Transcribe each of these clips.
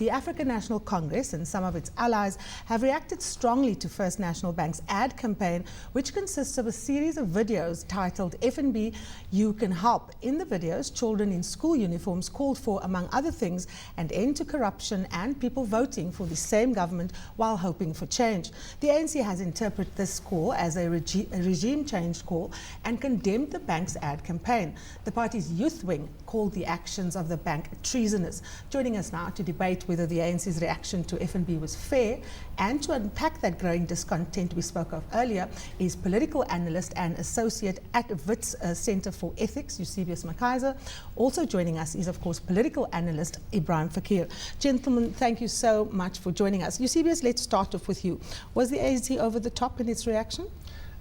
The African National Congress and some of its allies have reacted strongly to First National Bank's ad campaign, which consists of a series of videos titled FNB, You Can Help. In the videos, children in school uniforms called for, among other things, an end to corruption and people voting for the same government while hoping for change. The ANC has interpreted this call as a regime change call and condemned the bank's ad campaign. The party's youth wing called the actions of the bank treasonous. Joining us now to debate whether the ANC's reaction to FNB was fair and to unpack that growing discontent we spoke of earlier is political analyst and associate at Wits Centre for Ethics, Eusebius Makaiser. Also joining us is, of course, political analyst Ibrahim Fakir. Gentlemen, thank you so much for joining us. Eusebius, let's start off with you. Was the ANC over the top in its reaction?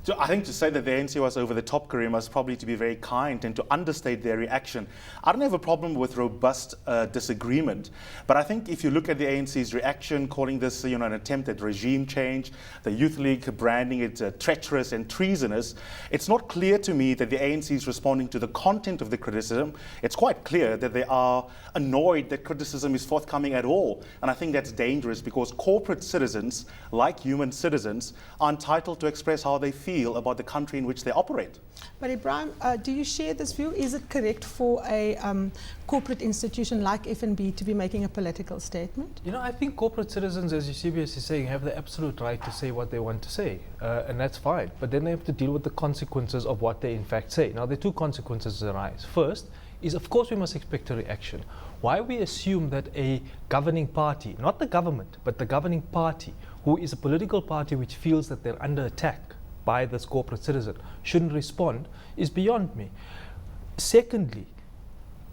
So I think to say that the ANC was over the top, Karima, is probably to be very kind and to understate their reaction. I don't have a problem with robust disagreement, but I think if you look at the ANC's reaction, calling this an attempt at regime change, the Youth League branding it treacherous and treasonous, it's not clear to me that the ANC is responding to the content of the criticism. It's quite clear that they are annoyed that criticism is forthcoming at all, and I think that's dangerous because corporate citizens, like human citizens, are entitled to express how they feel about the country in which they operate. But Ibrahim, do you share this view? Is it correct for a corporate institution like FNB to be making a political statement? You know, I think corporate citizens, as Eusebius is saying, have the absolute right to say what they want to say, and that's fine. But then they have to deal with the consequences of what they in fact say. Now, the two consequences arise. First is, of course, we must expect a reaction. Why we assume that a governing party, not the government, but the governing party, who is a political party which feels that they're under attack by this corporate citizen, shouldn't respond, is beyond me. Secondly,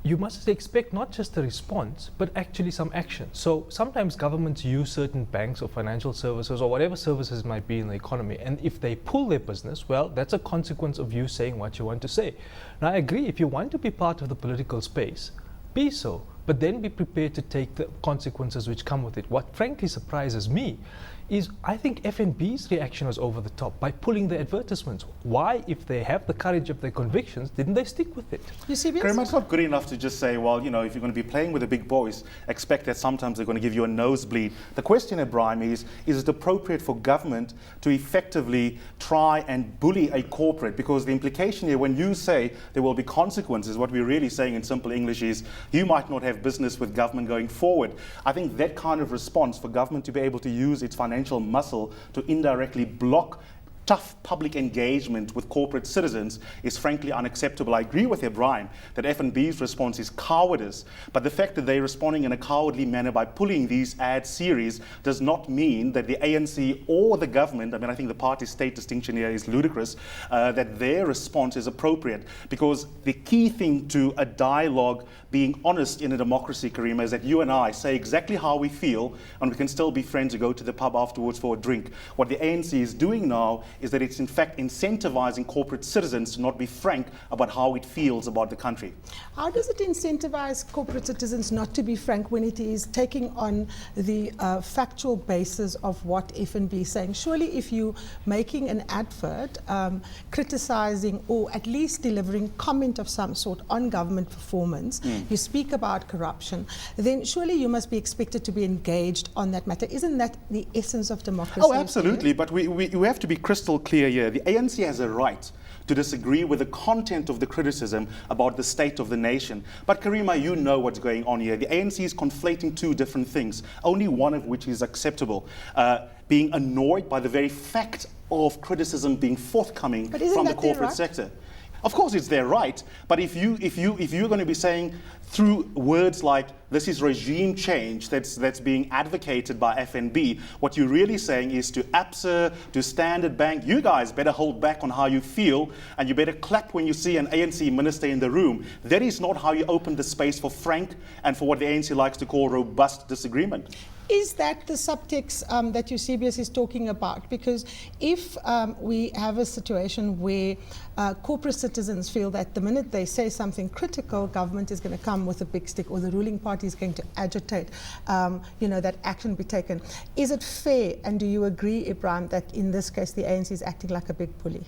you must expect not just a response, but actually some action. So sometimes governments use certain banks or financial services or whatever services might be in the economy, and if they pull their business, well, that's a consequence of you saying what you want to say. Now, I agree, if you want to be part of the political space, be so, but then be prepared to take the consequences which come with it. What frankly surprises me is I think FNB's reaction was over the top by pulling the advertisements. Why, if they have the courage of their convictions, didn't they stick with it? Eusebius? Karima, it's not good enough to just say, well, if you're going to be playing with the big boys, expect that sometimes they're going to give you a nosebleed. The question, Ibrahim, is it appropriate for government to effectively try and bully a corporate? Because the implication here, when you say there will be consequences, what we're really saying in simple English is you might not have business with government going forward. I think that kind of response for government to be able to use its financial muscle to indirectly block tough public engagement with corporate citizens is frankly unacceptable. I agree with Ibrahim that FNB's response is cowardice, but the fact that they're responding in a cowardly manner by pulling these ad series does not mean that the ANC or the government, I think the party-state distinction here is ludicrous, that their response is appropriate, because the key thing to a dialogue being honest in a democracy, Karima, is that you and I say exactly how we feel and we can still be friends and go to the pub afterwards for a drink. What the ANC is doing now is that it's in fact incentivizing corporate citizens to not be frank about how it feels about the country. How does it incentivize corporate citizens not to be frank when it is taking on the factual basis of what FNB is saying? Surely if you're making an advert criticizing or at least delivering comment of some sort on government performance, you speak about corruption, then surely you must be expected to be engaged on that matter. Isn't that the essence of democracy? Oh, absolutely, but we have to be crystal clear here. The ANC has a right to disagree with the content of the criticism about the state of the nation. But Karima, you know what's going on here. The ANC is conflating two different things, only one of which is acceptable. Being annoyed by the very fact of criticism being forthcoming from the corporate sector. Of course, it's their right, but if you're going to be saying through words like this is regime change that's being advocated by FNB, what you're really saying is to ABSA, to Standard Bank, you guys better hold back on how you feel, and you better clap when you see an ANC minister in the room. That is not how you open the space for frank and for what the ANC likes to call robust disagreement. Is that the subtext that Eusebius is talking about? Because if we have a situation where corporate citizens feel that the minute they say something critical, government is going to come with a big stick, or the ruling party is going to agitate, that action be taken. Is it fair, and do you agree, Ibrahim, that in this case the ANC is acting like a big bully?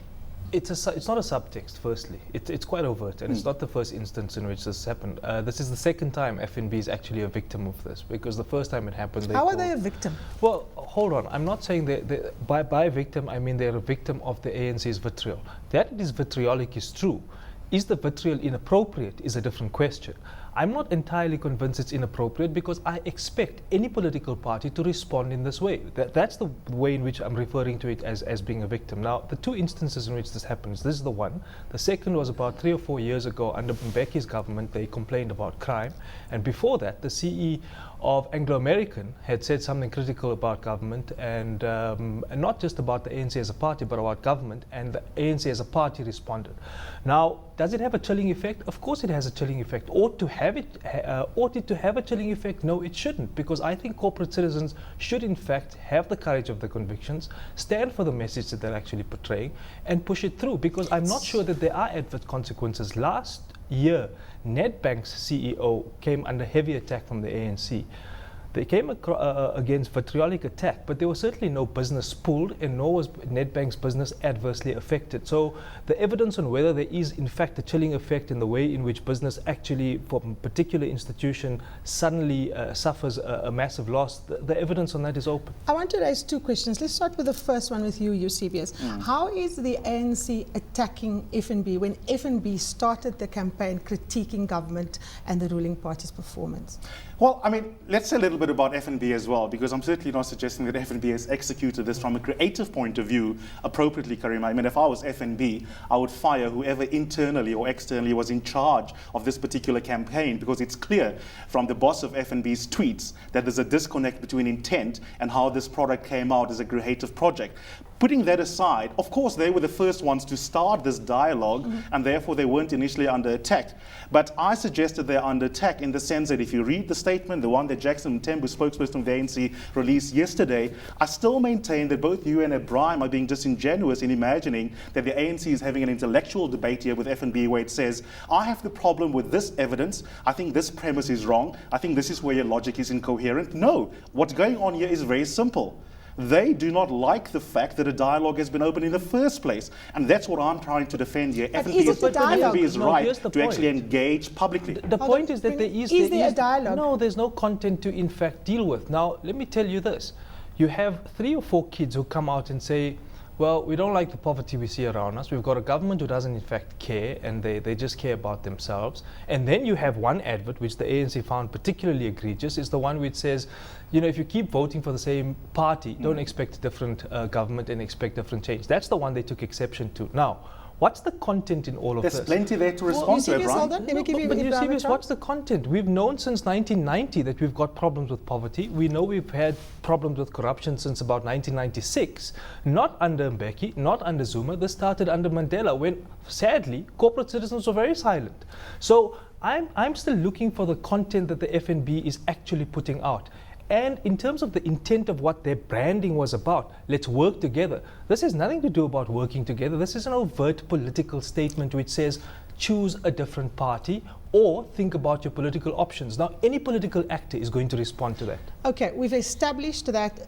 It's not a subtext, firstly. It's quite overt, and it's not the first instance in which this happened. This is the second time FNB is actually a victim of this, because the first time it happened... How are they a victim? Well, hold on. I'm not saying by victim, I mean they're a victim of the ANC's vitriol. That it is vitriolic is true. Is the vitriol inappropriate is a different question. I'm not entirely convinced it's inappropriate, because I expect any political party to respond in this way. That's the way in which I'm referring to it as being a victim. Now, the two instances in which this happens, this is the one. The second was about 3 or 4 years ago under Mbeki's government. They complained about crime. And before that, the CE of Anglo-American had said something critical about government, and not just about the ANC as a party, but about government, and the ANC as a party responded. Now, does it have a chilling effect? Of course it has a chilling effect. Ought it to have a chilling effect? No, it shouldn't, because I think corporate citizens should in fact have the courage of their convictions, stand for the message that they're actually portraying, and push it through, because I'm not sure that there are adverse consequences. Last year, Nedbank's CEO came under heavy attack from the ANC. They came against vitriolic attack, but there was certainly no business pulled, and nor was Nedbank's business adversely affected. So the evidence on whether there is in fact a chilling effect in the way in which business actually, for a particular institution, suddenly suffers a massive loss, the evidence on that is open. I want to raise two questions. Let's start with the first one with you, Eusebius. How is the ANC attacking FNB when FNB started the campaign critiquing government and the ruling party's performance? Well, I mean, let's say a little bit about FNB as well, because I'm certainly not suggesting that FNB has executed this from a creative point of view appropriately, Karima. I mean, if I was FNB, I would fire whoever internally or externally was in charge of this particular campaign, because it's clear from the boss of FNB's tweets that there's a disconnect between intent and how this product came out as a creative project. Putting that aside, of course, they were the first ones to start this dialogue, and therefore they weren't initially under attack. But I suggested they're under attack in the sense that if you read the statement, the one that Jackson Mthembu, spokesperson of the ANC, released yesterday, I still maintain that both you and Ibrahim are being disingenuous in imagining that the ANC is having an intellectual debate here with FNB, where it says, I have the problem with this evidence, I think this premise is wrong, I think this is where your logic is incoherent. No, what's going on here is very simple. They do not like the fact that a dialogue has been opened in the first place. And that's what I'm trying to defend here. FNB is right to actually engage publicly. The point is that there is a dialogue. No, there's no content to in fact deal with. Now, let me tell you this. You have 3 or 4 kids who come out and say, well, we don't like the poverty we see around us. We've got a government who doesn't in fact care, and they just care about themselves. And then you have one advert, which the ANC found particularly egregious, is the one which says, you know, if you keep voting for the same party, don't expect a different government and expect different change. That's the one they took exception to. Now, what's the content in all of this? There's plenty there to respond to, Brian. But Eusebius, what's the content? We've known since 1990 that we've got problems with poverty. We know we've had problems with corruption since about 1996. Not under Mbeki, not under Zuma. This started under Mandela, when, sadly, corporate citizens were very silent. So I'm still looking for the content that the FNB is actually putting out. And in terms of the intent of what their branding was about, let's work together. This has nothing to do about working together. This is an overt political statement which says, choose a different party or think about your political options. Now, any political actor is going to respond to that. Okay, we've established that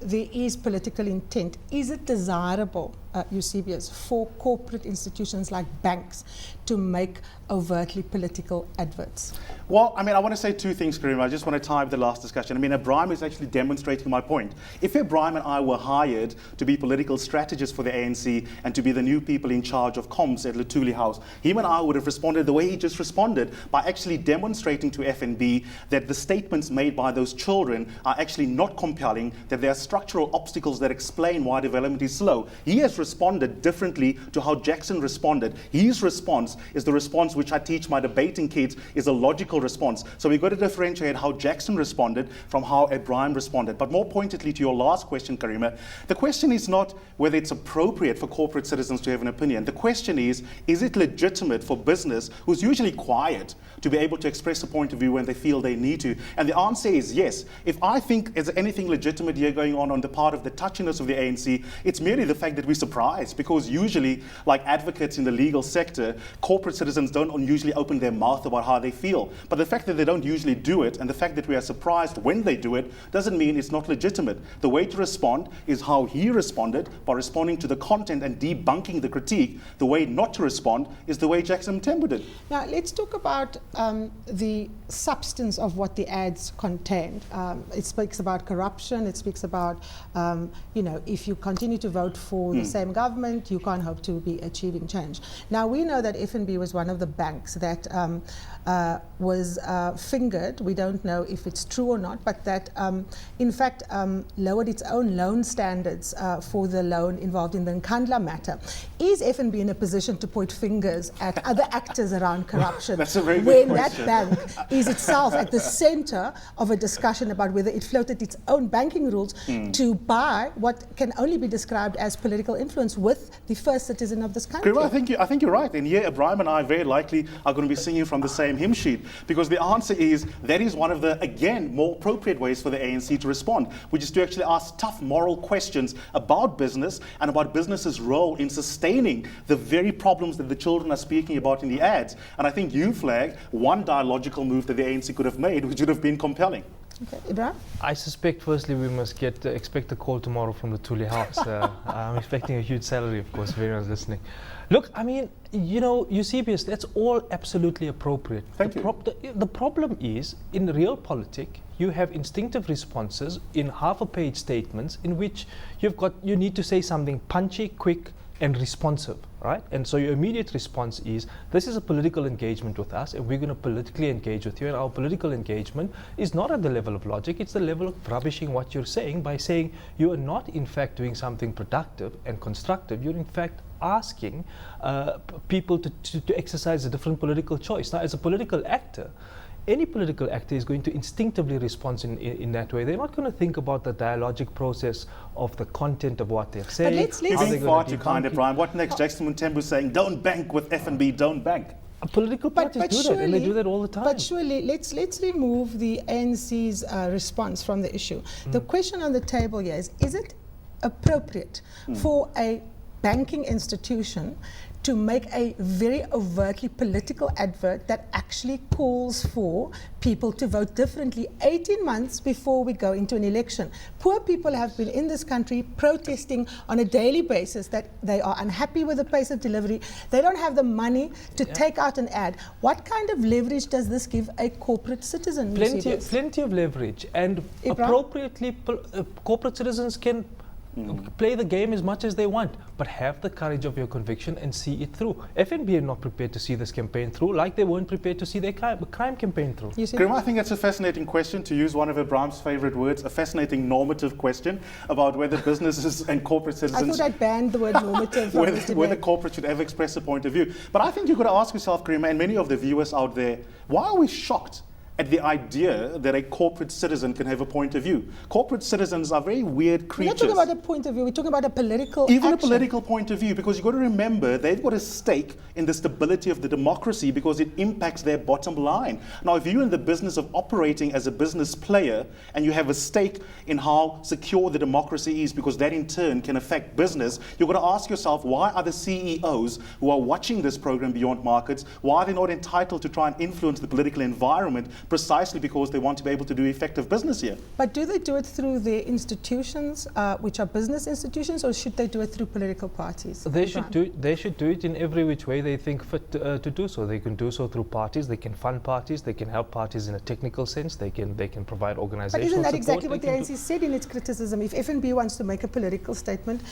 there is political intent. Is it desirable, Eusebius, for corporate institutions like banks to make overtly political adverts? Well, I mean, I want to say 2 things, Karima. I just want to tie up the last discussion. I mean, Ibrahim is actually demonstrating my point. If Ibrahim and I were hired to be political strategists for the ANC and to be the new people in charge of comms at Luthuli House, him and I would have responded the way he just responded, by actually demonstrating to FNB that the statements made by those children are actually not compelling, that there are structural obstacles that explain why development is slow. He has responded differently to how Jackson responded. His response is the response which I teach my debating kids is a logical response. So we've got to differentiate how Jackson responded from how Ibrahim responded. But more pointedly to your last question, Karima, the question is not whether it's appropriate for corporate citizens to have an opinion. The question is it legitimate for business, who's usually quiet, to be able to express a point of view when they feel they need to? And the answer is yes. If I think there's anything legitimate here going on the part of the touchiness of the ANC, it's merely the fact that we're surprised because usually, like advocates in the legal sector, corporate citizens don't usually open their mouth about how they feel. But the fact that they don't usually do it and the fact that we are surprised when they do it doesn't mean it's not legitimate. The way to respond is how he responded, by responding to the content and debunking the critique. The way not to respond is the way Jackson Mthembu did. Now, let's talk about the substance of what the ads contained. It speaks about corruption. It speaks about, if you continue to vote for the same government, you can't hope to be achieving change. Now, we know that FNB was one of the banks that was fingered. We don't know if it's true or not, but that, in fact, lowered its own loan standards for the loan involved in the Nkandla matter. Is FNB in a position to point fingers at other actors around corruption That's a very good when question. that bank is itself at the center of a discussion about whether it floated its own banking rules to buy what can only be described as political influence with the first citizen of this country? Well, I think you're right. And here, Ibrahim and I very likely are going to be singing from the same hymn sheet, because the answer is that is one of the, again, more appropriate ways for the ANC to respond, which is to actually ask tough moral questions about business and about business's role in sustaining the very problems that the children are speaking about in the ads. And I think you flagged one dialogical move that the ANC could have made, which would have been compelling. Okay, Ibrahim? I suspect, firstly, we must expect a call tomorrow from the Thule House. I'm expecting a huge salary, of course, if anyone's listening. Look, I mean, Eusebius, that's all absolutely appropriate. Thank you. The problem is, in real politics, you have instinctive responses in half-a-page statements in which you need to say something punchy, quick, and responsive, right? And so your immediate response is, this is a political engagement with us, and we're going to politically engage with you, and our political engagement is not at the level of logic, it's the level of rubbishing what you're saying by saying you are not in fact doing something productive and constructive, you're in fact asking people to exercise a different political choice. Now, as a political actor, any political actor is going to instinctively respond in that way. They're not going to think about the dialogic process of the content of what they're saying. let's- You're being far too kind, Ibrahim. What next? Jackson Mthembu saying, don't bank with FNB, don't bank. Political parties do that, and they do that all the time. But surely, let's remove the ANC's response from the issue. The question on the table here is it appropriate for a banking institution to make a very overtly political advert that actually calls for people to vote differently 18 months before we go into an election? Poor people have been in this country protesting on a daily basis that they are unhappy with the pace of delivery. They don't have the money to take out an ad. What kind of leverage does this give a corporate citizen? Plenty of leverage, and Ibrahim? appropriately corporate citizens can play the game as much as they want, but have the courage of your conviction and see it through. FNB are not prepared to see this campaign through, like they weren't prepared to see their crime campaign through. Graham, I think that's a fascinating question, to use one of Ibrahim's favorite words, a fascinating normative question about whether businesses and corporate citizens... I thought I'd banned the word normative from this debate. whether corporate should ever express a point of view. But I think you've got to ask yourself, Graham, and many of the viewers out there, why are we shocked at the idea that a corporate citizen can have a point of view? Corporate citizens are very weird creatures. We're not talking about a point of view, we're talking about a political Even action. a political point of view, because you've got to remember they've got a stake in the stability of the democracy because it impacts their bottom line. Now, if you're in the business of operating as a business player and you have a stake in how secure the democracy is, because that in turn can affect business, you've got to ask yourself, why are the CEOs who are watching this program Beyond Markets, why are they not entitled to try and influence the political environment precisely because they want to be able to do effective business here? But do they do it through their institutions, which are business institutions, or should they do it through political parties? They should do it in every which way they think fit to do so. They can do so through parties, they can fund parties, they can help parties in a technical sense, they can provide organizational support. But isn't that exactly what the ANC said in its criticism? If FNB wants to make a political statement,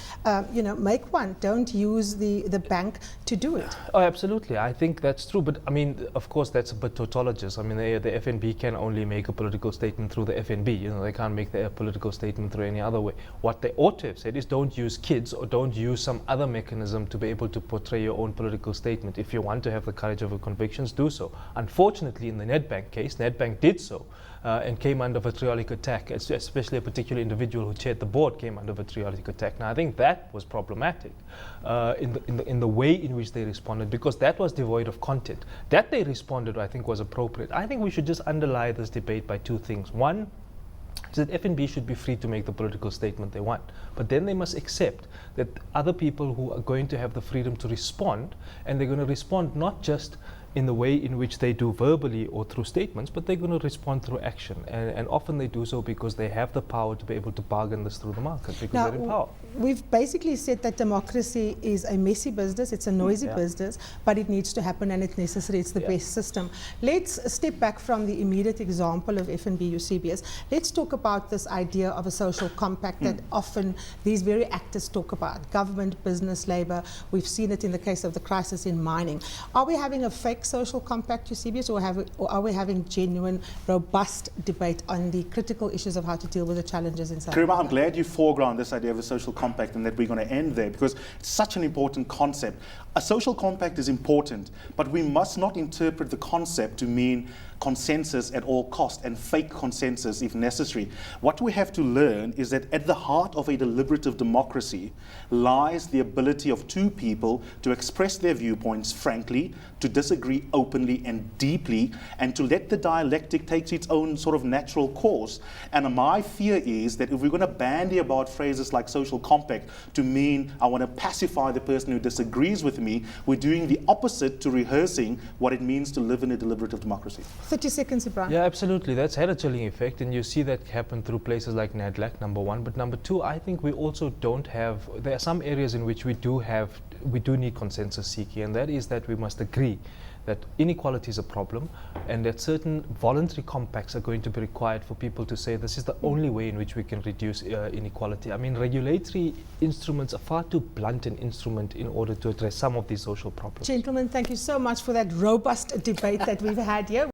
make one. Don't use the bank to do it. Oh, absolutely. I think that's true. But I mean, of course, that's a bit tautologous. I mean, the FNB can only make a political statement through the FNB. They can't make their political statement through any other way. What they ought to have said is don't use kids or don't use some other mechanism to be able to portray your own political statement. If you want to have the courage of your convictions, do so. Unfortunately, in the Nedbank case, Nedbank did so and came under vitriolic attack, especially a particular individual who chaired the board came under vitriolic attack. Now, I think that was problematic in the way in which they responded, because that was devoid of content. That they responded, I think, was appropriate. I think we should just underlie this debate by two things. One, is that FNB should be free to make the political statement they want. But then they must accept that other people who are going to have the freedom to respond, and they're going to respond not just in the way in which they do verbally or through statements, but they're going to respond through action. And often they do so because they have the power to be able to bargain this through the market, because Now, they're in power. we've basically said that democracy is a messy business, it's a noisy Yeah. business, but it needs to happen and it's necessary, it's the Yeah. best system. Let's step back from the immediate example of FNB UCBS. Let's talk about this idea of a social compact that often these very actors talk about, government, business, labor. We've seen it in the case of the crisis in mining. Are we having a fake social compact UCBS, or are we having genuine, robust debate on the critical issues of how to deal with the challenges in South Karima, Africa? I'm glad you foreground this idea of a social compact and that we're going to end there, because it's such an important concept. A social compact is important, but we must not interpret the concept to mean consensus at all cost and fake consensus if necessary. What we have to learn is that at the heart of a deliberative democracy lies the ability of two people to express their viewpoints frankly, to disagree openly and deeply, and to let the dialectic take its own sort of natural course. And my fear is that if we're going to bandy about phrases like social compact to mean I want to pacify the person who disagrees with me, we're doing the opposite to rehearsing what it means to live in a deliberative democracy. 30 seconds, Ibrahim. Yeah, absolutely. That's had a chilling effect, and you see that happen through places like NADLAC, number one. But number two, I think we also don't have, there are some areas in which we do need consensus seeking, and that is that we must agree that inequality is a problem, and that certain voluntary compacts are going to be required for people to say this is the only way in which we can reduce inequality. I mean, regulatory instruments are far too blunt an instrument in order to address some of these social problems. Gentlemen, thank you so much for that robust debate that we've had here.